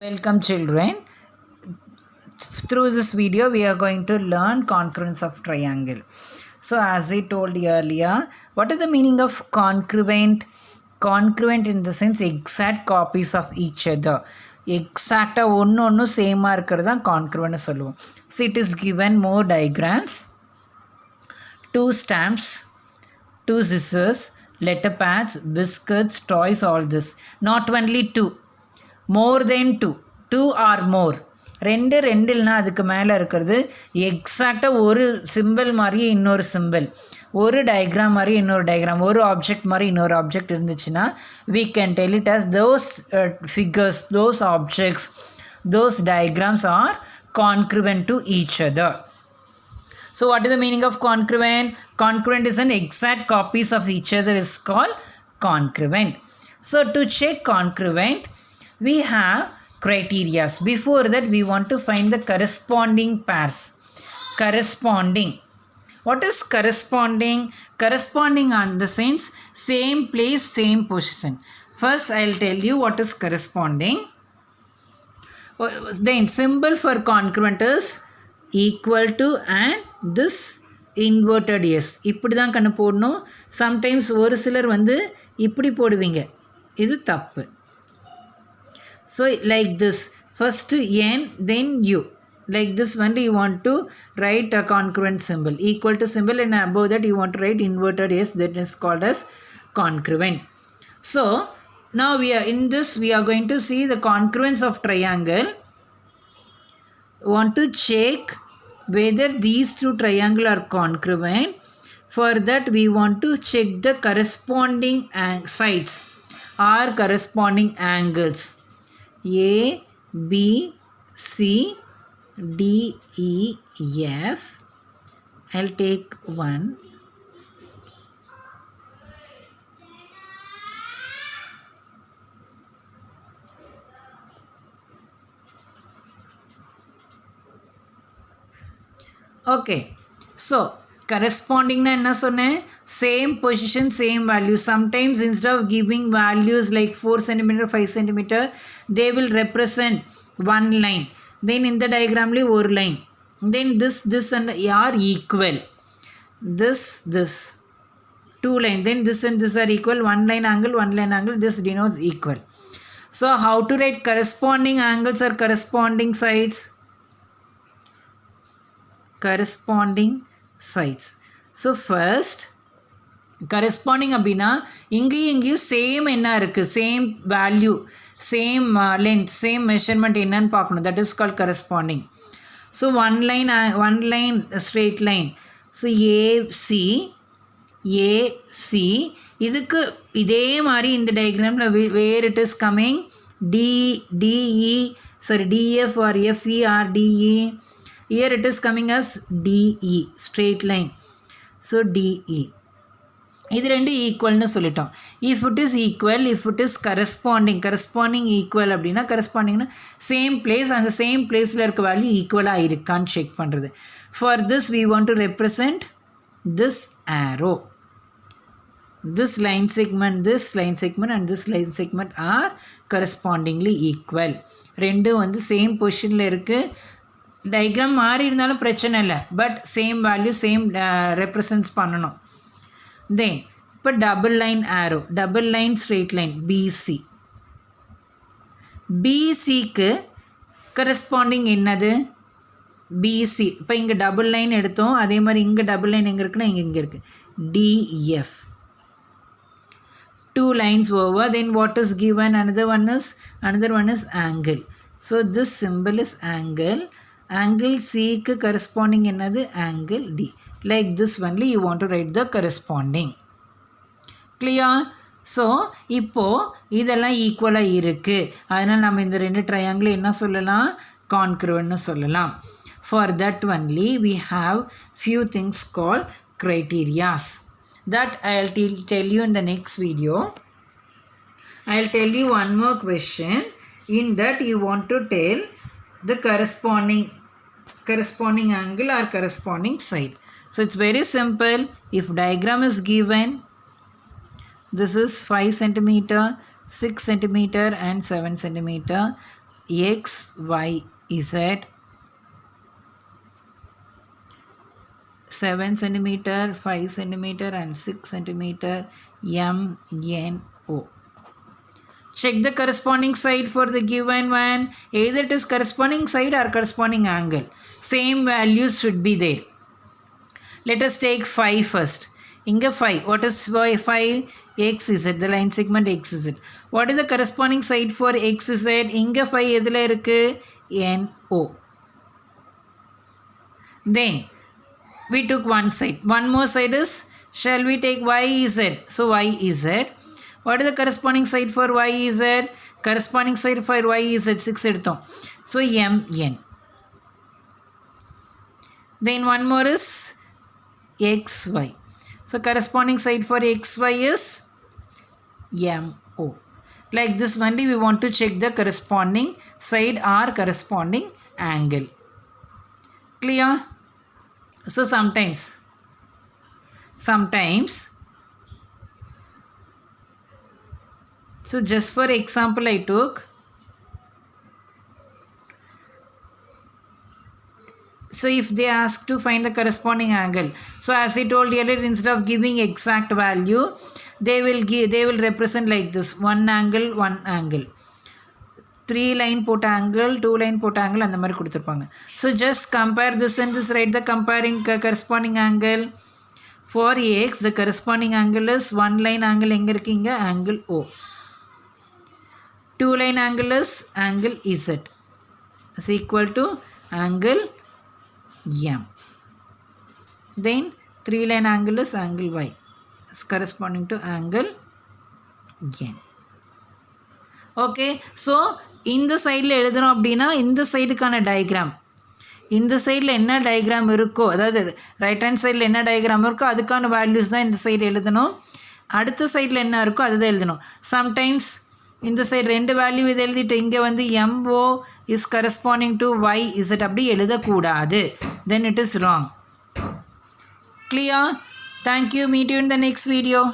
Welcome children. Through this video we are going to learn congruence of triangle. So as I told you earlier, what is the meaning of congruent? Congruent in the sense exact copies of each other. Exact ஒன்று சேமாக இருக்கிறது தான் congruent சொல்லுவோம். So it is given more diagrams, 2 stamps, 2 scissors, letter pads, biscuits, toys, all this. Not only 2. More than two or more ரெண்டு இல்லைனா அதுக்கு மேலே இருக்கிறது எக்ஸாக்டாக ஒரு சிம்பிள் மாதிரியே இன்னொரு சிம்பிள், ஒரு டயக்ராம் மாதிரி இன்னொரு டயக்ராம், ஒரு ஆப்ஜெக்ட் மாதிரி இன்னொரு ஆப்ஜெக்ட் இருந்துச்சுன்னா we can tell it as those figures, those objects, those diagrams are congruent to each other. So what is the meaning of congruent? Congruent is an exact copies of each other is called congruent. So to check congruent, we have criteria. Before that we want to find the corresponding pairs. Corresponding. What is corresponding? Corresponding on the sense same place, same position. First I'll tell you what is corresponding. Then symbol for congruent is equal to and this inverted s. இப்படி தான் கண்ணு போடணும். Sometimes ஒரு சிலர் இப்படி போடுவீங்க, இது தப்பு. So like this, first n then u, like this you want to write a congruent symbol, equal to symbol, and above that you want to write inverted s, that is called as congruent. So now we are going to see the congruence of triangle. We want to check whether these two triangles are congruent. For that we want to check the corresponding sides or corresponding angles. A, B, C, D, E, F. I'll take one. Okay. So corresponding na enna sonne, same position, same value. Sometimes instead of giving values like 4 cm, 5 cm, they will represent one line. Then in the diagram li one line. Then this and are equal. This two line. Then this and this are equal. One line angle. This denotes equal. So how to write corresponding angles or corresponding sides? Corresponding sides. So first corresponding அப்படின்னா இங்கேயும் same என்ன இருக்குது, same value, same length, same measurement என்னன்னு பார்க்கணும். That is called corresponding. So one line straight line. So AC இதுக்கு இதே மாதிரி இந்த டயக்ராமில் where it is coming DF or FE or DE. Here it is coming as DE, straight line. So DE. இது ரெண்டு ஈக்குவல்னு சொல்லிட்டோம். If it is equal, if it is corresponding equal அப்படின்னா correspondingனா same place, அந்த சேம் பிளேஸில் இருக்க value ஈக்குவலாக இருக்கான்னு check பண்ணுறது. For this we want to represent this arrow. This line segment and this line segment are correspondingly equal. ரெண்டும் same பொசிஷனில் இருக்குது. டயக்ராம் மாறி இருந்தாலும் பிரச்சனை இல்லை, but same value same represents பண்ணணும். தென் இப்போ டபுள் லைன் ஆரோ, டபுள் லைன் ஸ்ட்ரெயிட் லைன் பிசிக்கு கரஸ்பாண்டிங் என்னது? பிசி. இப்போ இங்கே டபுள் லைன் எடுத்தோம், அதே மாதிரி இங்கே டபுள் லைன் எங்கே இருக்குன்னா இங்கே இருக்குது DF. Two lines over, then what is given? Another one is angle. So this symbol is angle. Angle C க்கு corresponding என்னது? Angle D. Like this only you want to write the corresponding. Clear? So இப்போ இதெல்லாம் ஈக்குவலாக இருக்குது, அதனால் நம்ம இந்த ரெண்டு ட்ரையாங்கிள் என்ன சொல்லலாம்? கான்க்ருவன்ட்னு சொல்லலாம். For that only we have few things called criterias. That I'll tell you in the next video. I'll tell you one more question. In that you want to tell the corresponding angle or corresponding side. So it's very simple. If diagram is given, this is 5 centimeter, 6 centimeter and 7 centimeter. x, y, z 7 centimeter, 5 centimeter and 6 centimeter, M, N, O. Check the corresponding side for the given one. Either it is corresponding side or corresponding angle. Same values should be there. Let us take 5 first. Inga 5. What is 5? XZ. The line segment XZ. What is the corresponding side for XZ? Inga 5 edhula irukku? NO. Then we took one side. One more side is, shall we take YZ? So YZ. What is the corresponding side for YZ? Corresponding side for YZ 6 edthom. So MN. Then one more is XY. So corresponding side for XY is MO. Like this only we want to check the corresponding side or corresponding angle. Clear? So sometimes so just for example I took, so if they ask to find the corresponding angle, so as I told earlier, instead of giving exact value, they will represent like this: one angle, 3 line put angle, 2 line put angle and the mari kuduthirupanga. So just compare this and this, write the comparing corresponding angle. For x, the corresponding angle is 1 line angle enga irukkinga, angle O. 2 line angle is angle Z is equal to angle M. Then 3 line angle is angle Y is corresponding to angle N. Okay, so இந்த சைடில் எழுதுகிறோம் அப்படின்னா இந்த சைடுக்கான diagram, இந்த சைடில் என்ன diagram இருக்கோ, அதாவது ரைட் ஹேண்ட் சைடில் என்ன டயக்ராம் இருக்கோ அதுக்கான வேல்யூஸ் தான் இந்த சைடு எழுதணும். அடுத்த சைடில் என்ன இருக்கோ அதுதான் எழுதணும். சம்டைம்ஸ் இந்த சைடு 2 வேல்யூ இது எழுதிட்டு இங்கே வந்து MO is corresponding to YZ அப்படி எழுதக்கூடாது. Then it is wrong. Clear? Thank you. Meet you in the next video.